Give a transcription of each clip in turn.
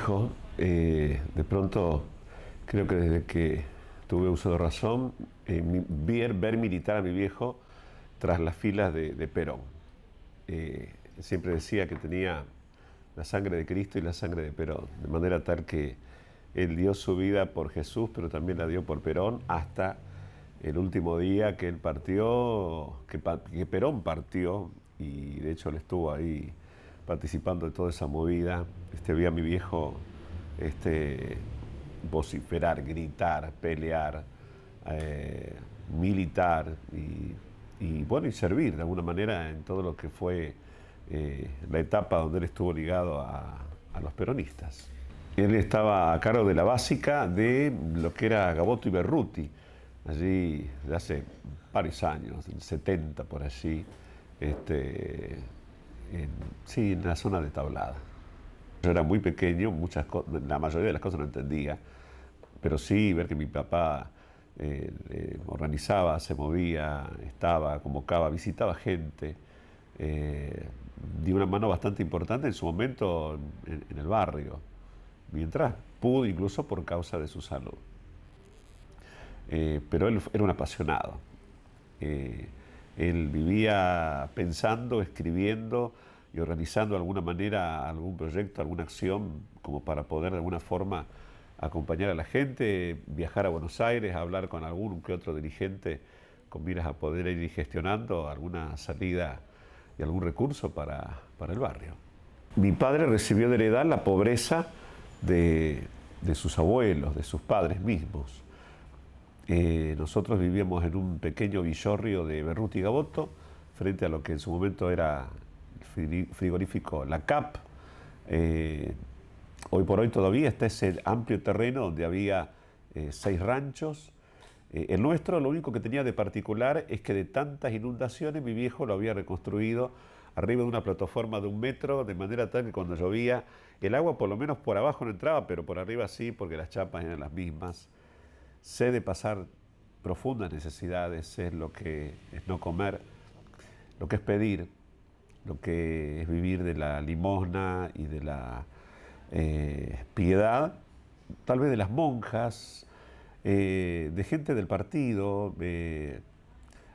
viejo, de pronto creo que desde que tuve uso de razón, ver militar a mi viejo tras las filas de Perón. Siempre decía que tenía la sangre de Cristo y la sangre de Perón, de manera tal que él dio su vida por Jesús, pero también la dio por Perón hasta el último día que él partió, que Perón partió, y de hecho él estuvo ahí participando de toda esa movida. Vi a mi viejo vociferar, gritar, pelear, militar y servir de alguna manera en todo lo que fue la etapa donde él estuvo ligado a los peronistas. Él estaba a cargo de la básica de lo que era Gaboto y Berruti, allí de hace varios años, en 70 por allí, en la zona de Tablada. Yo era muy pequeño, la mayoría de las cosas no entendía, pero sí ver que mi papá organizaba, se movía, convocaba, visitaba gente, dio una mano bastante importante en su momento en el barrio, mientras pudo, incluso por causa de su salud. Pero él era un apasionado. Él vivía pensando, escribiendo y organizando de alguna manera algún proyecto, alguna acción, como para poder de alguna forma acompañar a la gente, viajar a Buenos Aires, hablar con algún que otro dirigente con miras a poder ir gestionando alguna salida y algún recurso para el barrio. Mi padre recibió de heredad la pobreza de sus abuelos, de sus padres mismos. Nosotros vivíamos en un pequeño villorrio de Berruti y Gaboto, frente a lo que en su momento era el frigorífico La Cap. Hoy por hoy todavía está ese amplio terreno donde había 6 ranchos. El nuestro, lo único que tenía de particular es que de tantas inundaciones mi viejo lo había reconstruido arriba de una plataforma de 1 metro, de manera tal que cuando llovía el agua por lo menos por abajo no entraba, pero por arriba sí, porque las chapas eran las mismas. Sé de pasar profundas necesidades, sé lo que es no comer, lo que es pedir, lo que es vivir de la limosna y de la piedad, tal vez de las monjas, de gente del partido.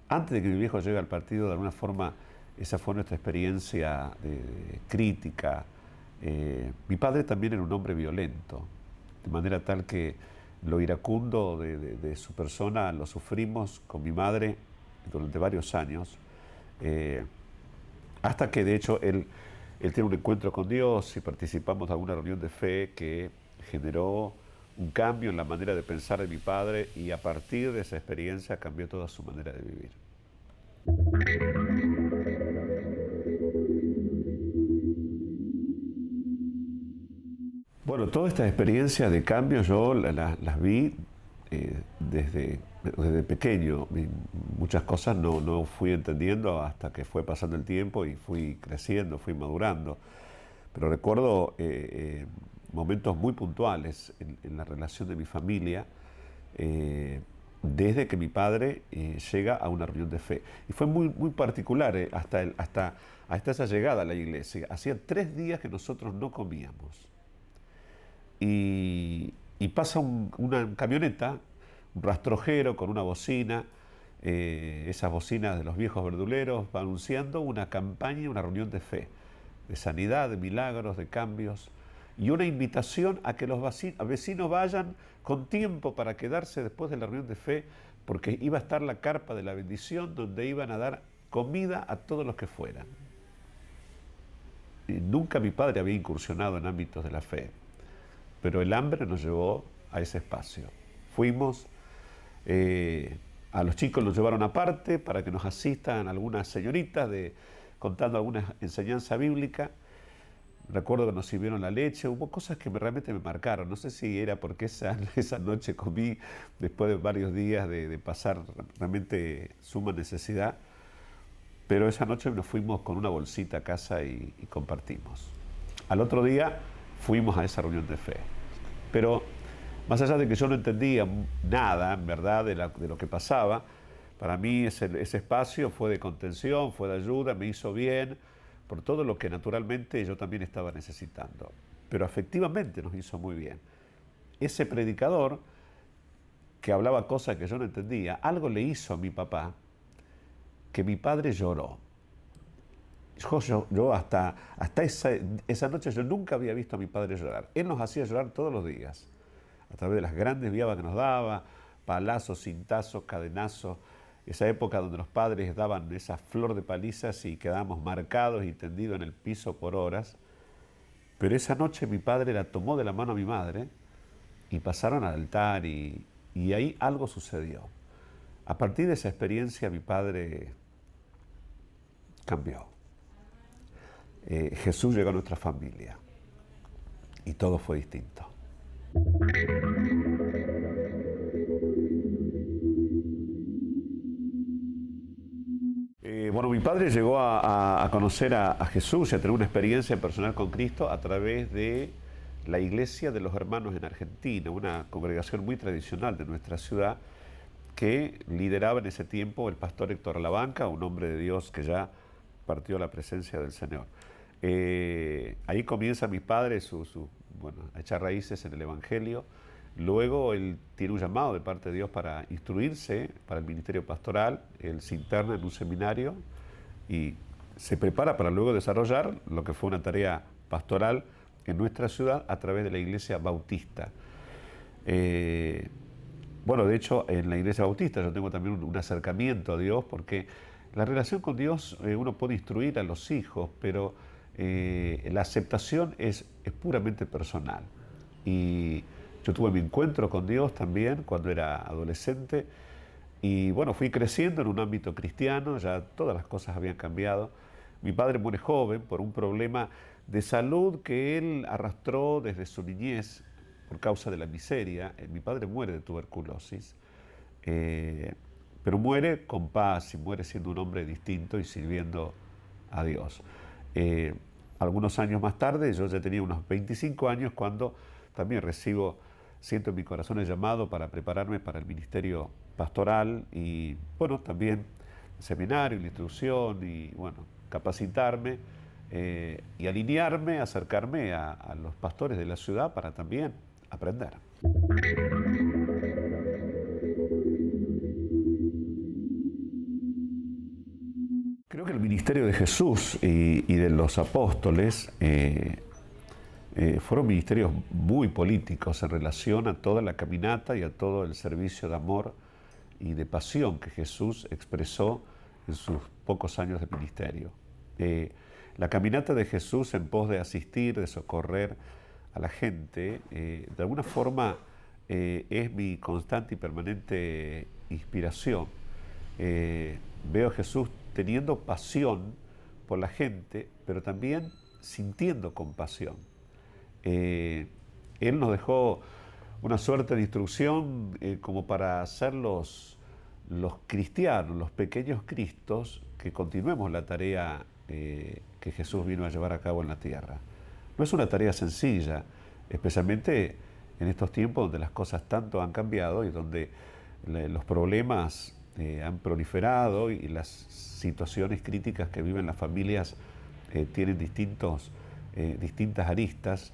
Antes de que mi viejo llegue al partido, de alguna forma, esa fue nuestra experiencia de crítica. Mi padre también era un hombre violento, de manera tal que lo iracundo de su persona lo sufrimos con mi madre durante varios años, hasta que de hecho él tiene un encuentro con Dios y participamos de alguna reunión de fe que generó un cambio en la manera de pensar de mi padre, y a partir de esa experiencia cambió toda su manera de vivir. Bueno, todas estas experiencias de cambio yo las vi desde pequeño. Muchas cosas no fui entendiendo hasta que fue pasando el tiempo y fui creciendo, fui madurando. Pero recuerdo momentos muy puntuales en la relación de mi familia, desde que mi padre llega a una reunión de fe. Y fue muy particular hasta esa llegada a la iglesia. Hacía 3 días que nosotros no comíamos. Y pasa una camioneta, un rastrojero con una bocina, esas bocinas de los viejos verduleros, va anunciando una campaña, una reunión de fe, de sanidad, de milagros, de cambios, y una invitación a que los vecinos vayan con tiempo para quedarse después de la reunión de fe, porque iba a estar la carpa de la bendición donde iban a dar comida a todos los que fueran. Y nunca mi padre había incursionado en ámbitos de la fe, pero el hambre nos llevó a ese espacio. Fuimos, a los chicos los llevaron aparte para que nos asistan algunas señoritas contando alguna enseñanza bíblica. Recuerdo que nos sirvieron la leche, hubo cosas que realmente me marcaron. No sé si era porque esa noche comí después de varios días de pasar realmente suma necesidad, pero esa noche nos fuimos con una bolsita a casa y compartimos. Al otro día fuimos a esa reunión de fe. Pero más allá de que yo no entendía nada, en verdad, de lo que pasaba, para mí ese espacio fue de contención, fue de ayuda, me hizo bien, por todo lo que naturalmente yo también estaba necesitando. pero afectivamente nos hizo muy bien. Ese predicador que hablaba cosas que yo no entendía, algo le hizo a mi papá que mi padre lloró. Yo hasta esa noche yo nunca había visto a mi padre llorar. Él nos hacía llorar todos los días, a través de las grandes viabas que nos daba, palazos, cintazos, cadenazos, esa época donde los padres daban esa flor de palizas y quedábamos marcados y tendidos en el piso por horas. Pero esa noche mi padre la tomó de la mano a mi madre y pasaron al altar y ahí algo sucedió. A partir de esa experiencia mi padre cambió. Jesús llegó a nuestra familia y todo fue distinto. Bueno, mi padre llegó a conocer a Jesús y a tener una experiencia personal con Cristo a través de la Iglesia de los Hermanos en Argentina, una congregación muy tradicional de nuestra ciudad que lideraba en ese tiempo el pastor Héctor Alabanca, un hombre de Dios que ya partió a la presencia del Señor. Ahí comienza mi padre a echar raíces en el Evangelio. Luego él tiene un llamado de parte de Dios para instruirse para el ministerio pastoral. Él se interna en un seminario y se prepara para luego desarrollar lo que fue una tarea pastoral en nuestra ciudad a través de la Iglesia Bautista. Bueno, de hecho, en la Iglesia Bautista yo tengo también un acercamiento a Dios, porque la relación con Dios, uno puede instruir a los hijos, pero la aceptación es puramente personal. Y yo tuve mi encuentro con Dios también cuando era adolescente y bueno, fui creciendo en un ámbito cristiano, ya todas las cosas habían cambiado. Mi padre muere joven por un problema de salud que él arrastró desde su niñez por causa de la miseria. Mi padre muere de tuberculosis, pero muere con paz y muere siendo un hombre distinto y sirviendo a Dios. Algunos años más tarde, yo ya tenía unos 25 años cuando también siento en mi corazón el llamado para prepararme para el ministerio pastoral y bueno, también el seminario, la instrucción y bueno, capacitarme y alinearme, acercarme a los pastores de la ciudad para también aprender. Creo que el ministerio de Jesús y de los apóstoles fueron ministerios muy políticos en relación a toda la caminata y a todo el servicio de amor y de pasión que Jesús expresó en sus pocos años de ministerio. La caminata de Jesús en pos de asistir, de socorrer a la gente, de alguna forma es mi constante y permanente inspiración. Veo a Jesús teniendo pasión por la gente, pero también sintiendo compasión. Él nos dejó una suerte de instrucción como para ser los cristianos, los pequeños cristos, que continuemos la tarea que Jesús vino a llevar a cabo en la tierra. No es una tarea sencilla, especialmente en estos tiempos donde las cosas tanto han cambiado y donde los problemas han proliferado y las situaciones críticas que viven las familias tienen distintas aristas,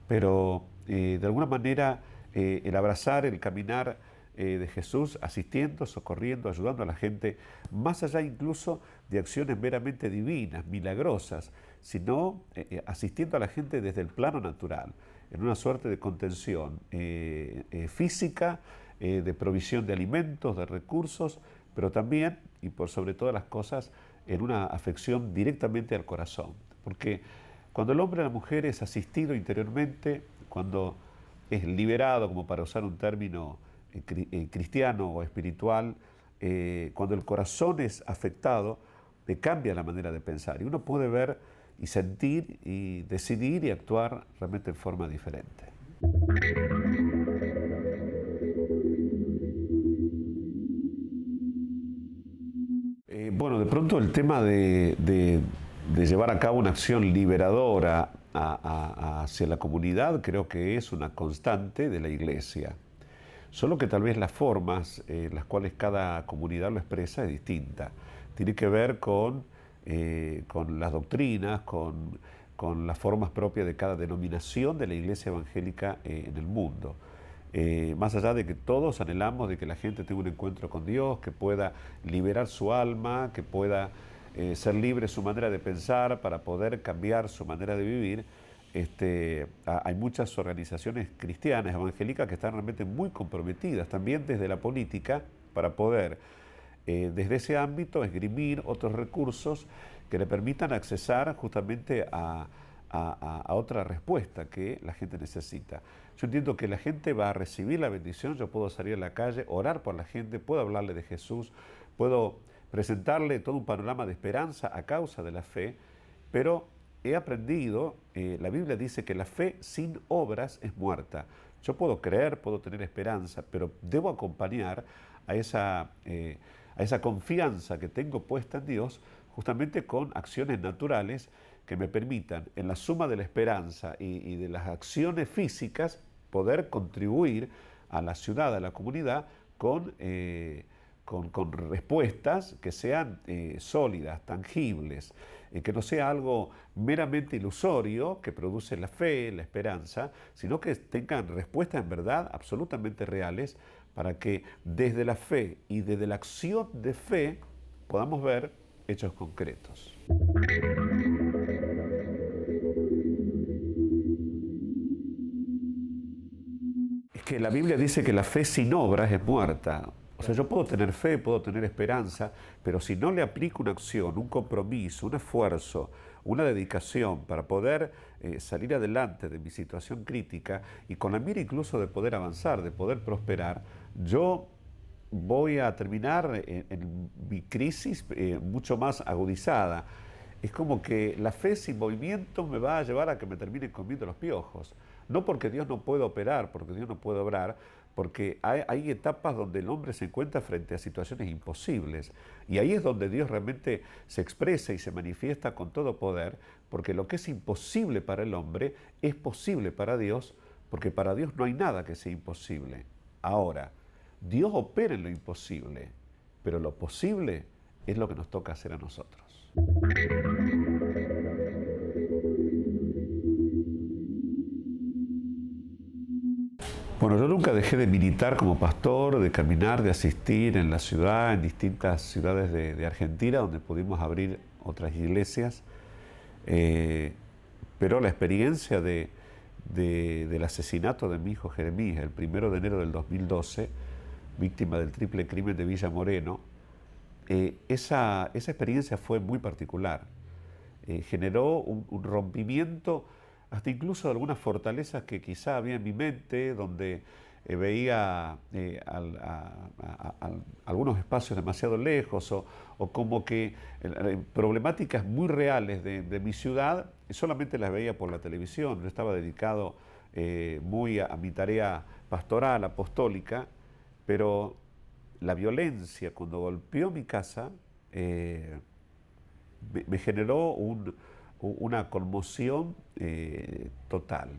pero de alguna manera el abrazar, el caminar de Jesús, asistiendo, socorriendo, ayudando a la gente, más allá incluso de acciones meramente divinas, milagrosas, sino asistiendo a la gente desde el plano natural, en una suerte de contención física, de provisión de alimentos, de recursos, pero también, y por sobre todas las cosas, en una afección directamente al corazón. Porque cuando el hombre o la mujer es asistido interiormente, cuando es liberado, como para usar un término cristiano o espiritual, cuando el corazón es afectado, cambia la manera de pensar. Y uno puede ver y sentir y decidir y actuar realmente en forma diferente. Bueno, de pronto el tema de llevar a cabo una acción liberadora hacia la comunidad creo que es una constante de la Iglesia. Solo que tal vez las formas en las cuales cada comunidad lo expresa es distinta. Tiene que ver con las doctrinas, con con las formas propias de cada denominación de la iglesia evangélica en el mundo. Más allá de que todos anhelamos de que la gente tenga un encuentro con Dios, que pueda liberar su alma, que pueda ser libre su manera de pensar para poder cambiar su manera de vivir, hay muchas organizaciones cristianas, evangélicas, que están realmente muy comprometidas, también desde la política, para poder, desde ese ámbito, esgrimir otros recursos que le permitan accesar justamente a otra respuesta que la gente necesita. Yo entiendo que la gente va a recibir la bendición, yo puedo salir a la calle, orar por la gente, puedo hablarle de Jesús, puedo presentarle todo un panorama de esperanza a causa de la fe, pero he aprendido, la Biblia dice que la fe sin obras es muerta. Yo puedo creer, puedo tener esperanza, pero debo acompañar a esa confianza que tengo puesta en Dios justamente con acciones naturales que me permitan, en la suma de la esperanza y de las acciones físicas, poder contribuir a la ciudad, a la comunidad, con respuestas que sean sólidas, tangibles, que no sea algo meramente ilusorio que produce la fe, la esperanza, sino que tengan respuestas en verdad absolutamente reales para que desde la fe y desde la acción de fe podamos ver hechos concretos. Es que la Biblia dice que la fe sin obras es muerta. O sea, yo puedo tener fe, puedo tener esperanza, pero si no le aplico una acción, un compromiso, un esfuerzo, una dedicación para poder salir adelante de mi situación crítica y con la mira incluso de poder avanzar, de poder prosperar, yo voy a terminar en mi crisis mucho más agudizada. Es como que la fe sin movimiento me va a llevar a que me terminen comiendo los piojos. No porque Dios no pueda operar, porque Dios no puede obrar, porque hay etapas donde el hombre se encuentra frente a situaciones imposibles. Y ahí es donde Dios realmente se expresa y se manifiesta con todo poder, porque lo que es imposible para el hombre es posible para Dios, porque para Dios no hay nada que sea imposible. Ahora, Dios opera en lo imposible, pero lo posible es lo que nos toca hacer a nosotros. Bueno, yo nunca dejé de militar como pastor, de caminar, de asistir en la ciudad, en distintas ciudades de Argentina, donde pudimos abrir otras iglesias. Pero la experiencia del asesinato de mi hijo Jeremías, el 1 de enero del 2012, víctima del triple crimen de Villa Moreno, esa experiencia fue muy particular. Generó un rompimiento hasta incluso de algunas fortalezas que quizá había en mi mente, donde veía algunos espacios demasiado lejos o como que problemáticas muy reales de mi ciudad solamente las veía por la televisión. Yo estaba dedicado muy a mi tarea pastoral, apostólica, pero la violencia cuando golpeó mi casa me generó una conmoción total.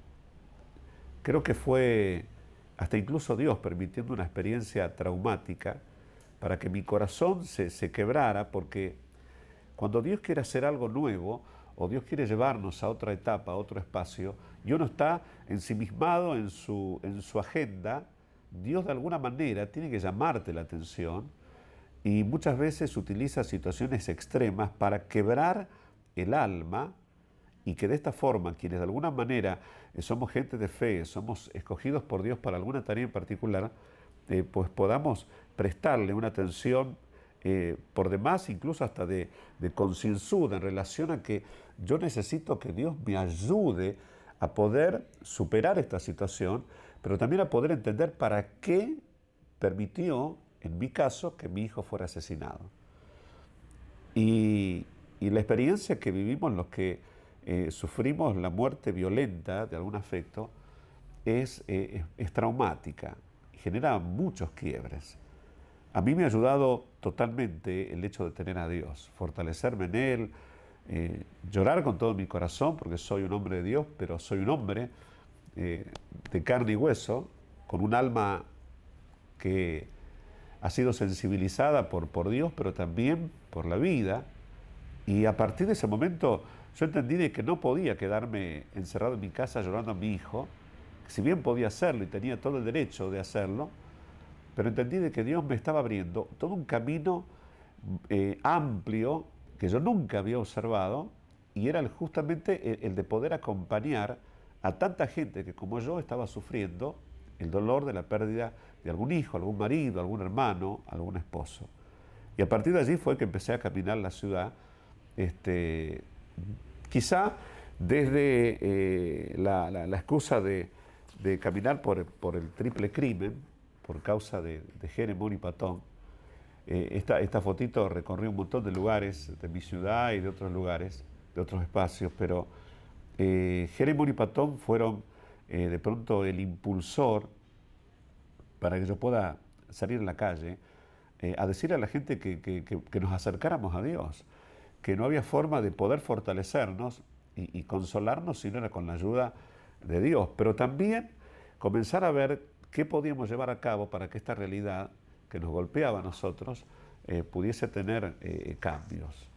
Creo que fue hasta incluso Dios permitiendo una experiencia traumática para que mi corazón se quebrara, porque cuando Dios quiere hacer algo nuevo o Dios quiere llevarnos a otra etapa, a otro espacio, y uno está ensimismado en su agenda, Dios de alguna manera tiene que llamarte la atención y muchas veces utiliza situaciones extremas para quebrar el alma y que de esta forma quienes de alguna manera somos gente de fe, somos escogidos por Dios para alguna tarea en particular, pues podamos prestarle una atención por demás, incluso hasta de concienzuda en relación a que yo necesito que Dios me ayude a poder superar esta situación, pero también a poder entender para qué permitió, en mi caso, que mi hijo fuera asesinado. Y la experiencia que vivimos los que sufrimos la muerte violenta de algún afecto es traumática, genera muchos quiebres. A mí me ha ayudado totalmente el hecho de tener a Dios, fortalecerme en Él, llorar con todo mi corazón, porque soy un hombre de Dios, pero soy un hombre de carne y hueso, con un alma que ha sido sensibilizada por Dios, pero también por la vida, Y a partir de ese momento yo entendí de que no podía quedarme encerrado en mi casa llorando a mi hijo, que si bien podía hacerlo y tenía todo el derecho de hacerlo, pero entendí de que Dios me estaba abriendo todo un camino amplio que yo nunca había observado y era justamente el de poder acompañar a tanta gente que como yo estaba sufriendo el dolor de la pérdida de algún hijo, algún marido, algún hermano, algún esposo. Y a partir de allí fue que empecé a caminar la ciudad, quizá desde la excusa de caminar por el triple crimen, por causa de Jeremón y Patón. Esta fotito recorrió un montón de lugares de mi ciudad y de otros lugares, de otros espacios, pero Jeremón y Patón fueron de pronto el impulsor para que yo pueda salir a la calle a decirle a la gente que nos acercáramos a Dios, que no había forma de poder fortalecernos y consolarnos si no era con la ayuda de Dios, pero también comenzar a ver qué podíamos llevar a cabo para que esta realidad que nos golpeaba a nosotros pudiese tener cambios.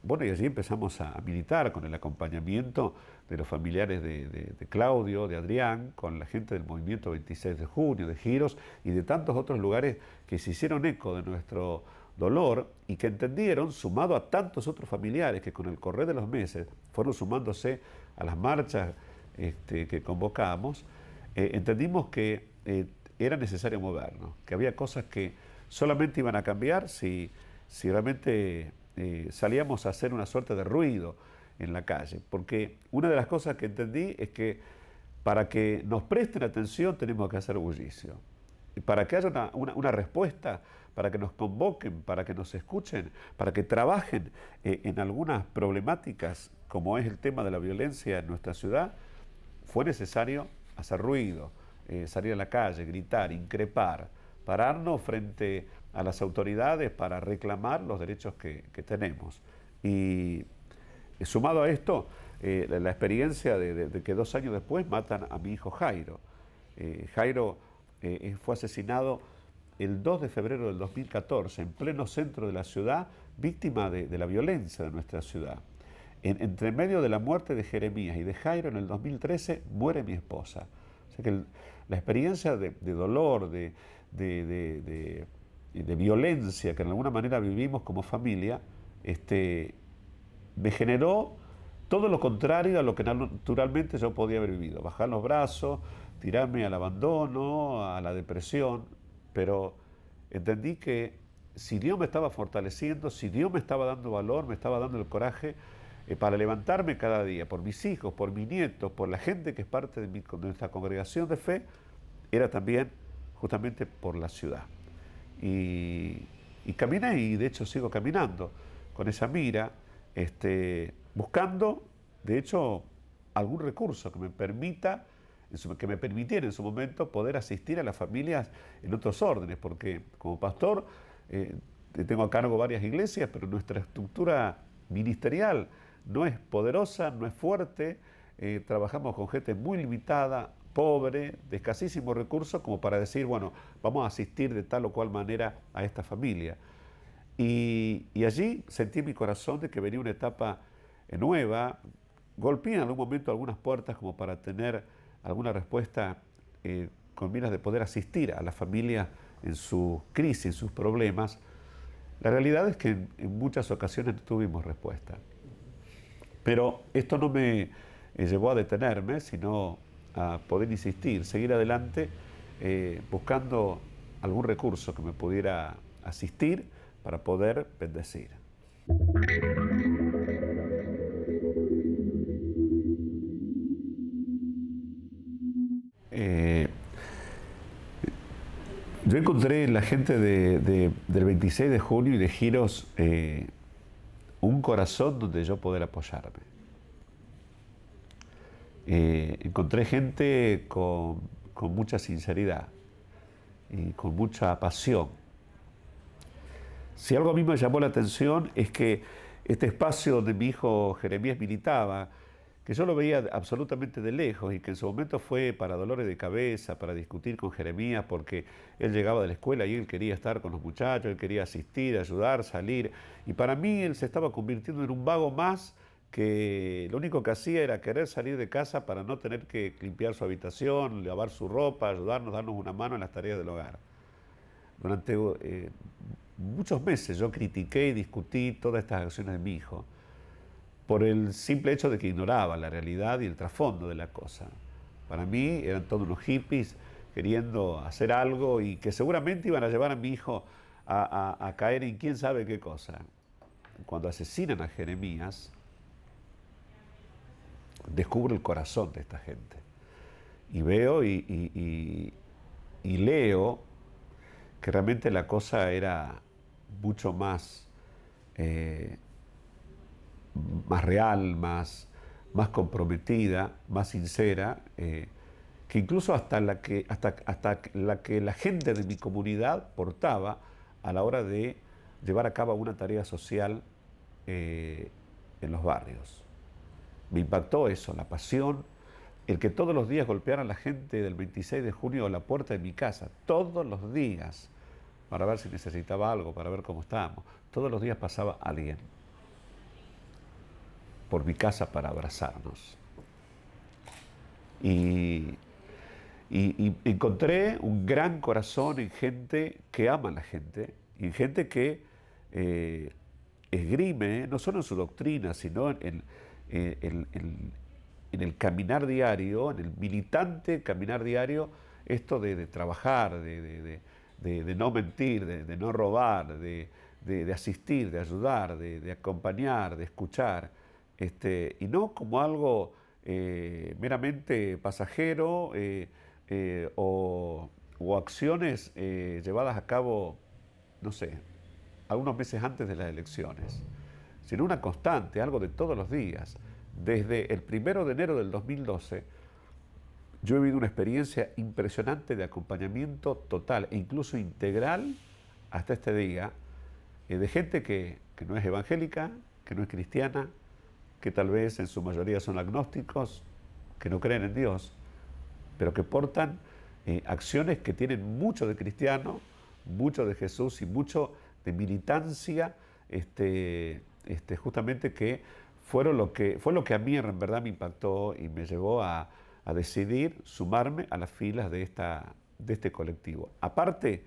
Bueno, y allí empezamos a militar con el acompañamiento de los familiares de Claudio, de Adrián, con la gente del movimiento 26 de junio, de Giros y de tantos otros lugares que se hicieron eco de nuestro dolor y que entendieron, sumado a tantos otros familiares que con el correr de los meses fueron sumándose a las marchas que convocamos, entendimos que era necesario movernos, que había cosas que solamente iban a cambiar si realmente salíamos a hacer una suerte de ruido en la calle. Porque una de las cosas que entendí es que para que nos presten atención tenemos que hacer bullicio. Y para que haya una respuesta, para que nos convoquen, para que nos escuchen, para que trabajen en algunas problemáticas, como es el tema de la violencia en nuestra ciudad, fue necesario hacer ruido, salir a la calle, gritar, increpar, pararnos frente a las autoridades para reclamar los derechos que tenemos. Y sumado a esto, la experiencia de que 2 años después matan a mi hijo Jairo. Jairo fue asesinado el 2 de febrero del 2014, en pleno centro de la ciudad, víctima de la violencia de nuestra ciudad. Entre medio de la muerte de Jeremías y de Jairo en el 2013, muere mi esposa. O sea que la experiencia de dolor, de violencia que en alguna manera vivimos como familia, me generó todo lo contrario a lo que naturalmente yo podía haber vivido. Bajar los brazos, tirarme al abandono, a la depresión, pero entendí que si Dios me estaba fortaleciendo, si Dios me estaba dando valor, me estaba dando el coraje para levantarme cada día por mis hijos, por mis nietos, por la gente que es parte de nuestra congregación de fe, era también justamente por la ciudad. Y caminé, y de hecho sigo caminando con esa mira, buscando, de hecho, algún recurso que me permitiera en su momento poder asistir a las familias en otros órdenes, porque como pastor tengo a cargo varias iglesias, pero nuestra estructura ministerial no es poderosa, no es fuerte, trabajamos con gente muy limitada, pobre, de escasísimos recursos, como para decir, bueno, vamos a asistir de tal o cual manera a esta familia. Y allí sentí en mi corazón de que venía una etapa nueva, golpeé en algún momento algunas puertas como para tener alguna respuesta con miras de poder asistir a la familia en su crisis, en sus problemas. La realidad es que en muchas ocasiones no tuvimos respuesta. Pero esto no me llevó a detenerme, sino a poder insistir, seguir adelante, buscando algún recurso que me pudiera asistir para poder bendecir. Yo encontré en la gente del 26 de junio y de Giros un corazón donde yo poder apoyarme. Encontré gente con mucha sinceridad y con mucha pasión. Si algo a mí me llamó la atención es que este espacio donde mi hijo Jeremías militaba, que yo lo veía absolutamente de lejos y que en su momento fue para dolores de cabeza, para discutir con Jeremías, porque él llegaba de la escuela y él quería estar con los muchachos, él quería asistir, ayudar, salir. Y para mí él se estaba convirtiendo en un vago más que lo único que hacía era querer salir de casa para no tener que limpiar su habitación, lavar su ropa, ayudarnos, darnos una mano en las tareas del hogar. Durante muchos meses yo critiqué y discutí todas estas acciones de mi hijo por el simple hecho de que ignoraba la realidad y el trasfondo de la cosa. Para mí eran todos unos hippies queriendo hacer algo y que seguramente iban a llevar a mi hijo a caer en quién sabe qué cosa. Cuando asesinan a Jeremías, descubro el corazón de esta gente. Y veo y leo que realmente la cosa era mucho más, más real, más comprometida, más sincera, que incluso hasta la que la gente de mi comunidad portaba a la hora de llevar a cabo una tarea social en los barrios. Me impactó eso, la pasión, el que todos los días golpearan a la gente del 26 de junio a la puerta de mi casa, todos los días, para ver si necesitaba algo, para ver cómo estábamos. Todos los días pasaba alguien por mi casa para abrazarnos. Y encontré un gran corazón en gente que ama a la gente, y en gente que esgrime, no solo en su doctrina, sino en el caminar diario, en el militante caminar diario, esto de trabajar, de no mentir, de no robar, de asistir, de ayudar, de acompañar, de escuchar, y no como algo meramente pasajero o acciones llevadas a cabo, no sé, algunos meses antes de las elecciones, sino una constante, algo de todos los días. Desde el 1 de enero del 2012, yo he vivido una experiencia impresionante de acompañamiento total e incluso integral hasta este día, de gente que no es evangélica, que no es cristiana, que tal vez en su mayoría son agnósticos, que no creen en Dios, pero que portan acciones que tienen mucho de cristiano, mucho de Jesús y mucho de militancia, justamente que fue lo que a mí en verdad me impactó y me llevó a decidir sumarme a las filas de este colectivo. Aparte,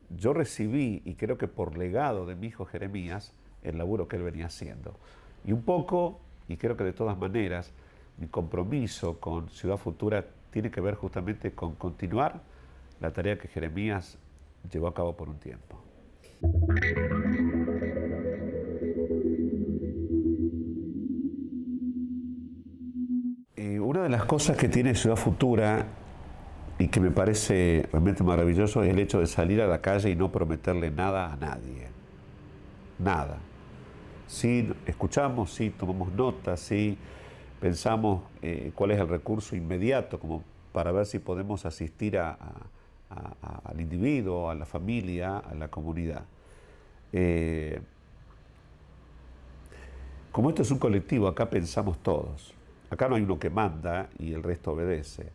yo recibí, y creo que por legado de mi hijo Jeremías, el laburo que él venía haciendo. Y un poco, y creo que de todas maneras, mi compromiso con Ciudad Futura tiene que ver justamente con continuar la tarea que Jeremías llevó a cabo por un tiempo. Una de las cosas que tiene Ciudad Futura y que me parece realmente maravilloso es el hecho de salir a la calle y no prometerle nada a nadie. Nada. Sí escuchamos, sí tomamos notas, sí pensamos cuál es el recurso inmediato como para ver si podemos asistir al individuo, a la familia, a la comunidad. Como esto es un colectivo, acá pensamos todos. Acá no hay uno que manda y el resto obedece.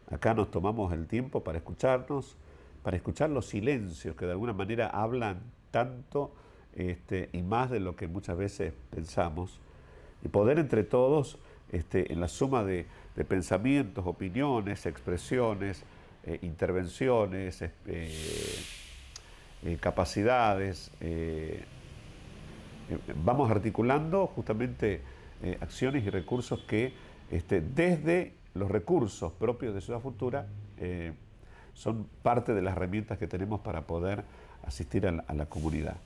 Acá nos tomamos el tiempo para escucharnos, para escuchar los silencios que de alguna manera hablan tanto y más de lo que muchas veces pensamos, y poder entre todos, en la suma de pensamientos, opiniones, expresiones, intervenciones, capacidades, vamos articulando justamente acciones y recursos que desde los recursos propios de Ciudad Futura son parte de las herramientas que tenemos para poder asistir a la comunidad.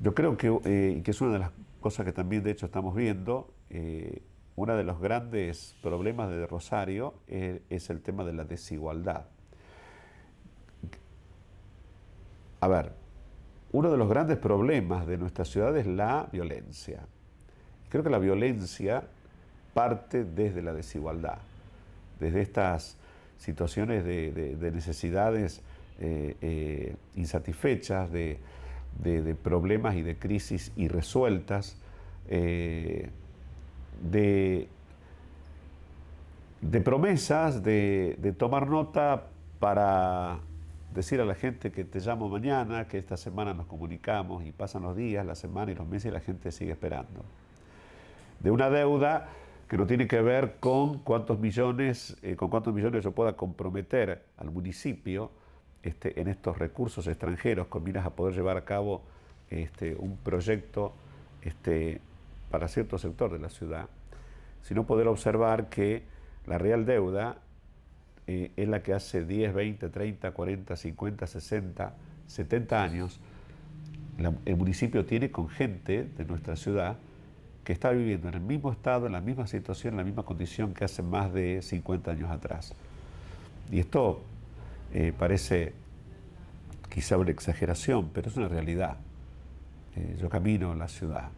Yo creo que es una de las cosas que también de hecho estamos viendo, uno de los grandes problemas de Rosario es el tema de la desigualdad. A ver, uno de los grandes problemas de nuestra ciudad es la violencia. Creo que la violencia parte desde la desigualdad, desde estas situaciones de necesidades insatisfechas, de problemas y de crisis irresueltas, de, de promesas, de tomar nota para decir a la gente que te llamo mañana, que esta semana nos comunicamos y pasan los días, la semana y los meses y la gente sigue esperando. De una deuda que no tiene que ver con cuántos millones yo pueda comprometer al municipio en estos recursos extranjeros con miras a poder llevar a cabo un proyecto para cierto sector de la ciudad, sino poder observar que la real deuda es la que hace 10, 20, 30, 40, 50, 60, 70 años el municipio tiene con gente de nuestra ciudad que está viviendo en el mismo estado, en la misma situación, en la misma condición que hace más de 50 años atrás. Y esto parece quizá una exageración, pero es una realidad. Yo camino en la ciudad,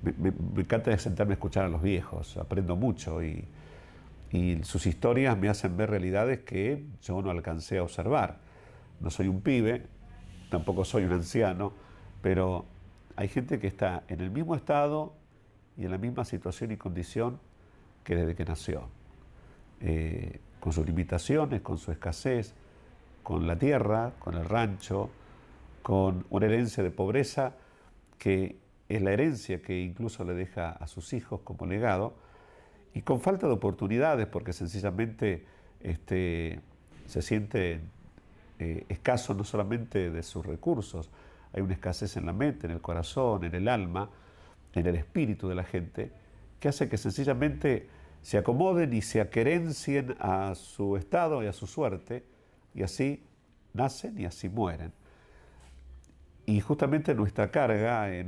me encanta sentarme a escuchar a los viejos, aprendo mucho y sus historias me hacen ver realidades que yo no alcancé a observar. No soy un pibe, tampoco soy un anciano, pero hay gente que está en el mismo estado y en la misma situación y condición que desde que nació, con sus limitaciones, con su escasez, con la tierra, con el rancho, con una herencia de pobreza que es la herencia que incluso le deja a sus hijos como legado, y con falta de oportunidades porque sencillamente se siente escaso no solamente de sus recursos, hay una escasez en la mente, en el corazón, en el alma, en el espíritu de la gente, que hace que sencillamente se acomoden y se aquerencien a su estado y a su suerte, y así nacen y así mueren. Y justamente nuestra carga es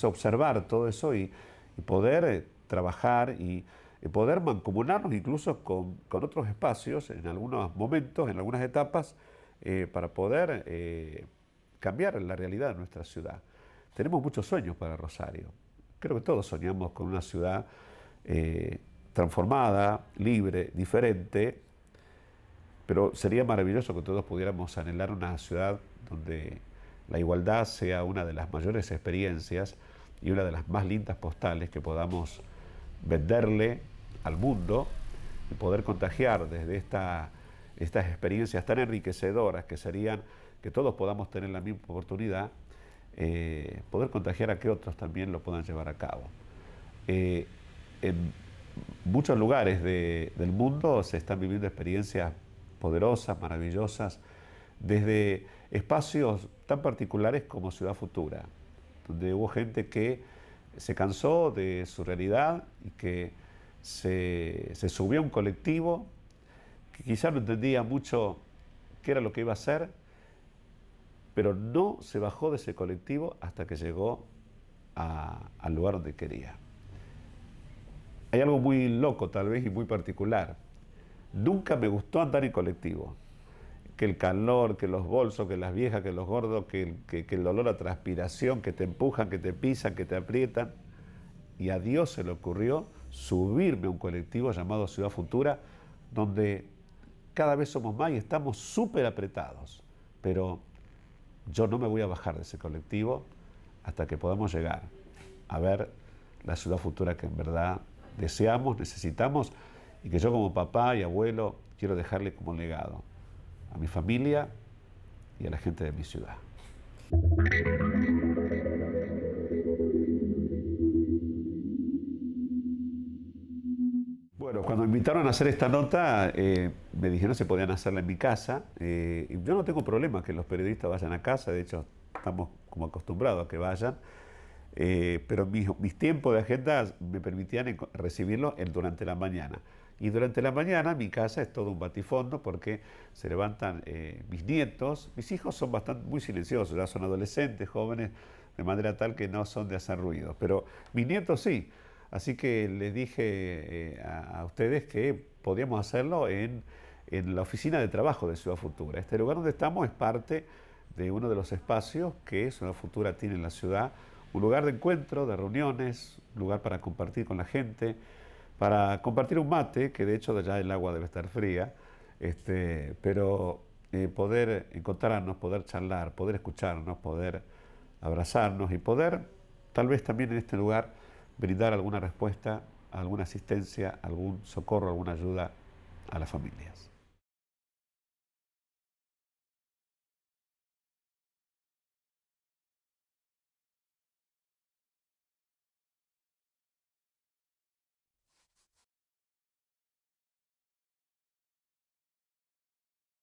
observar todo eso y poder trabajar y poder mancomunarnos incluso con otros espacios en algunos momentos, en algunas etapas, para poder cambiar la realidad de nuestra ciudad. Tenemos muchos sueños para Rosario. Creo que todos soñamos con una ciudad transformada, libre, diferente, pero sería maravilloso que todos pudiéramos anhelar una ciudad donde la igualdad sea una de las mayores experiencias y una de las más lindas postales que podamos venderle al mundo y poder contagiar desde estas experiencias tan enriquecedoras que serían que todos podamos tener la misma oportunidad, poder contagiar a que otros también lo puedan llevar a cabo. En muchos lugares del mundo se están viviendo experiencias poderosas, maravillosas, desde espacios tan particulares como Ciudad Futura, donde hubo gente que se cansó de su realidad y que se subió a un colectivo que quizás no entendía mucho qué era lo que iba a hacer, pero no se bajó de ese colectivo hasta que llegó al lugar donde quería. Hay algo muy loco tal vez y muy particular. Nunca me gustó andar en colectivo. Que el calor, que los bolsos, que las viejas, que los gordos, que el olor a transpiración, que te empujan, que te pisan, que te aprietan. Y a Dios se le ocurrió subirme a un colectivo llamado Ciudad Futura, donde cada vez somos más y estamos súper apretados. Pero yo no me voy a bajar de ese colectivo hasta que podamos llegar a ver la ciudad futura que en verdad deseamos, necesitamos y que yo como papá y abuelo quiero dejarle como legado a mi familia y a la gente de mi ciudad. Bueno, cuando me invitaron a hacer esta nota, me dijeron si podían hacerla en mi casa. Y yo no tengo problema que los periodistas vayan a casa, de hecho estamos como acostumbrados a que vayan. Pero mis tiempos de agenda me permitían recibirlo durante la mañana. Y durante la mañana mi casa es todo un batifondo porque se levantan mis nietos. Mis hijos son muy silenciosos, ya son adolescentes, jóvenes, de manera tal que no son de hacer ruido. Pero mis nietos sí. Así que les dije a ustedes que podíamos hacerlo en la oficina de trabajo de Ciudad Futura. Este lugar donde estamos es parte de uno de los espacios que Ciudad Futura tiene en la ciudad. Un lugar de encuentro, de reuniones, un lugar para compartir con la gente, para compartir un mate, que de hecho ya el agua debe estar fría, pero poder encontrarnos, poder charlar, poder escucharnos, poder abrazarnos y poder tal vez también en este lugar brindar alguna respuesta, alguna asistencia, algún socorro, alguna ayuda a las familias.